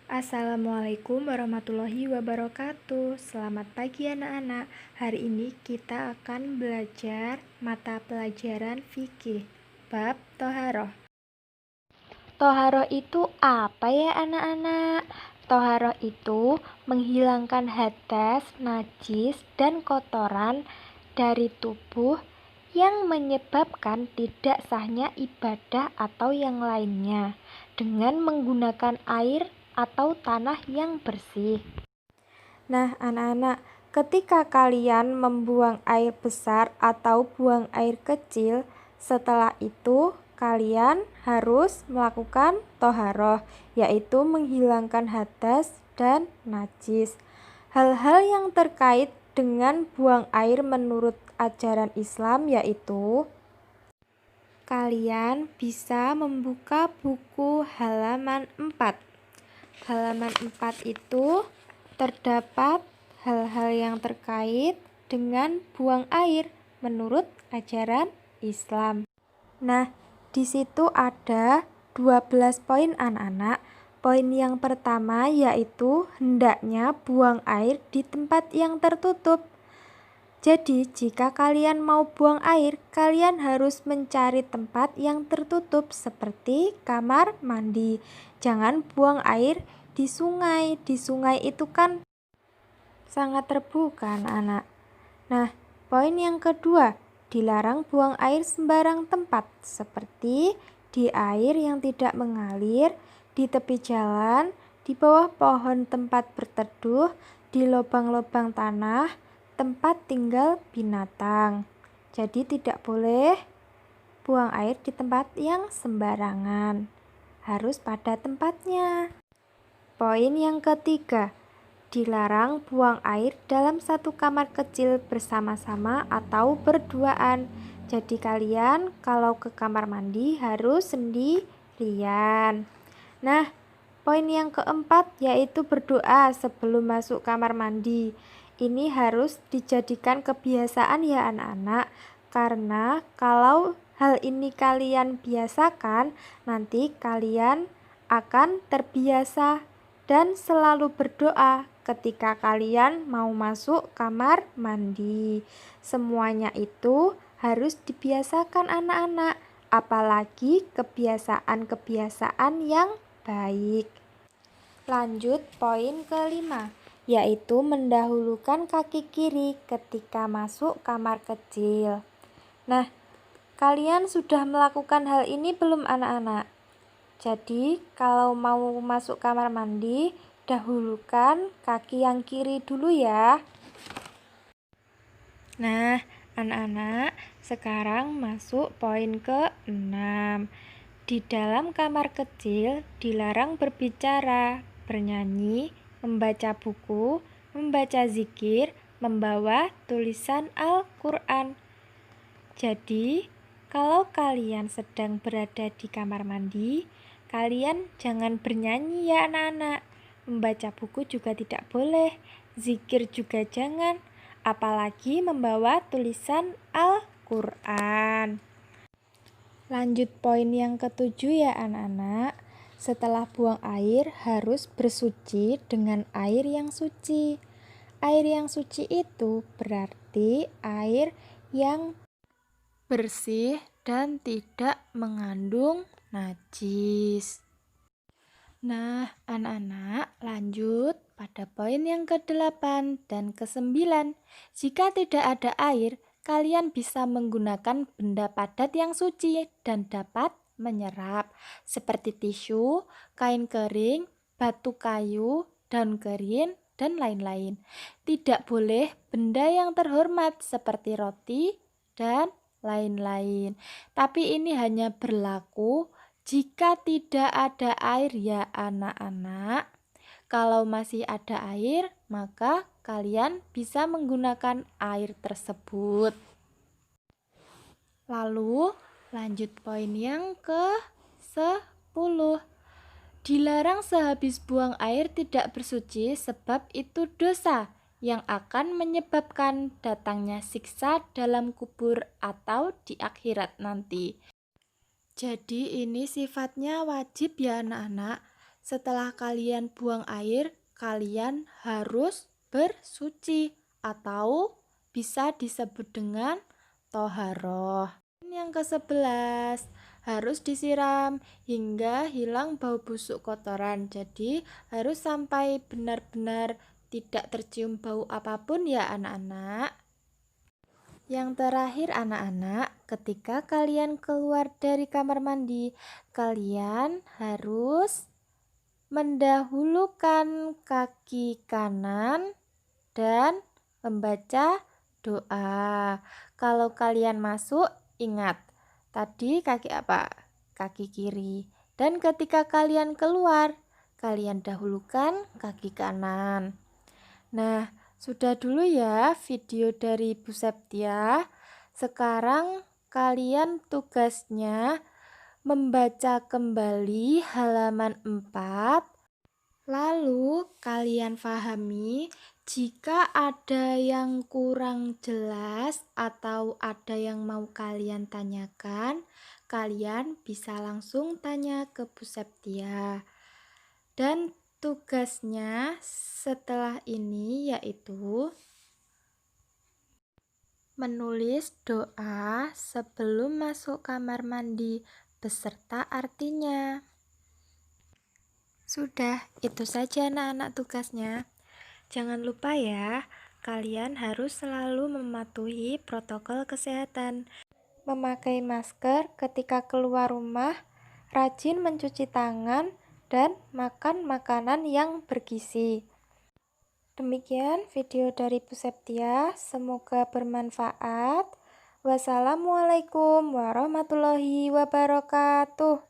Assalamualaikum warahmatullahi wabarakatuh. Selamat pagi anak-anak. Hari ini kita akan belajar mata pelajaran fikih bab Toharoh. Toharoh itu apa ya anak-anak? Toharoh itu menghilangkan hadas, najis, dan kotoran dari tubuh yang menyebabkan tidak sahnya ibadah atau yang lainnya dengan menggunakan air atau tanah yang bersih. Nah, anak-anak, ketika kalian membuang air besar atau buang air kecil, setelah itu kalian harus melakukan toharoh, yaitu menghilangkan hadas dan najis. Hal-hal yang terkait dengan buang air menurut ajaran Islam yaitu kalian bisa membuka buku halaman 4. Halaman 4 itu terdapat hal-hal yang terkait dengan buang air menurut ajaran Islam. Nah, di situ ada 12 poin anak-anak. Poin yang pertama yaitu hendaknya buang air di tempat yang tertutup. Jadi, jika kalian mau buang air, kalian harus mencari tempat yang tertutup seperti kamar mandi. Jangan buang air di sungai. Di sungai itu kan sangat terbuka, anak-anak. Nah, poin yang kedua, dilarang buang air sembarang tempat, seperti di air yang tidak mengalir, di tepi jalan, di bawah pohon tempat berteduh, di lubang-lubang tanah, tempat tinggal binatang. Jadi tidak boleh buang air di tempat yang sembarangan. Harus pada tempatnya. Poin yang ketiga, dilarang buang air dalam satu kamar kecil bersama-sama atau berduaan. Jadi kalian kalau ke kamar mandi harus sendirian. Nah, poin yang keempat yaitu berdoa sebelum masuk kamar mandi. Ini harus dijadikan kebiasaan ya anak-anak, karena kalau hal ini kalian biasakan, nanti kalian akan terbiasa dan selalu berdoa ketika kalian mau masuk kamar mandi. Semuanya itu harus dibiasakan anak-anak, apalagi kebiasaan-kebiasaan yang baik. Lanjut poin kelima, yaitu mendahulukan kaki kiri ketika masuk kamar kecil. Nah, kalian sudah melakukan hal ini belum anak-anak? Jadi, kalau mau masuk kamar mandi, dahulukan kaki yang kiri dulu ya. Nah, anak-anak, sekarang masuk poin ke-6. Di dalam kamar kecil dilarang berbicara, bernyanyi, membaca buku, membaca zikir, membawa tulisan Al-Quran. Jadi, kalau kalian sedang berada di kamar mandi, kalian jangan bernyanyi ya anak-anak. Membaca buku juga tidak boleh, zikir juga jangan, apalagi membawa tulisan Al-Quran. Lanjut poin yang ketujuh ya anak-anak. Setelah buang air harus bersuci dengan air yang suci. Air yang suci itu berarti air yang bersih dan tidak mengandung najis. Nah, anak-anak, lanjut pada poin yang ke-8 dan ke-9. Jika tidak ada air, kalian bisa menggunakan benda padat yang suci dan dapat menyerap, seperti tisu, kain kering, batu kayu, daun kering, dan lain-lain. Tidak boleh benda yang terhormat seperti roti dan lain-lain. Tapi ini hanya berlaku jika tidak ada air ya anak-anak. Kalau masih ada air, maka kalian bisa menggunakan air tersebut. Lalu lanjut poin yang ke-10. Dilarang sehabis buang air tidak bersuci sebab itu dosa yang akan menyebabkan datangnya siksa dalam kubur atau di akhirat nanti. Jadi ini sifatnya wajib ya anak-anak. setelah kalian buang air, kalian harus bersuci atau bisa disebut dengan toharoh. Yang ke-11, harus disiram hingga hilang bau busuk kotoran. Jadi harus sampai benar-benar tidak tercium bau apapun ya anak-anak. Yang terakhir anak-anak, ketika kalian keluar dari kamar mandi, kalian harus mendahulukan kaki kanan dan membaca doa. Kalau kalian masuk, ingat, tadi kaki apa? Kaki kiri. Dan ketika kalian keluar, kalian dahulukan kaki kanan. Nah, sudah dulu ya video dari Bu Septia. Sekarang kalian tugasnya membaca kembali halaman 4. Lalu kalian pahami jika ada yang kurang jelas atau ada yang mau kalian tanyakan, kalian bisa langsung tanya ke Bu Septia. Dan tugasnya setelah ini yaitu menulis doa sebelum masuk kamar mandi beserta artinya. Sudah, itu saja anak-anak tugasnya. Jangan lupa ya, kalian harus selalu mematuhi protokol kesehatan. Memakai masker ketika keluar rumah, rajin mencuci tangan, dan makan makanan yang bergizi. Demikian video dari Bu Septia, semoga bermanfaat. Wassalamualaikum warahmatullahi wabarakatuh.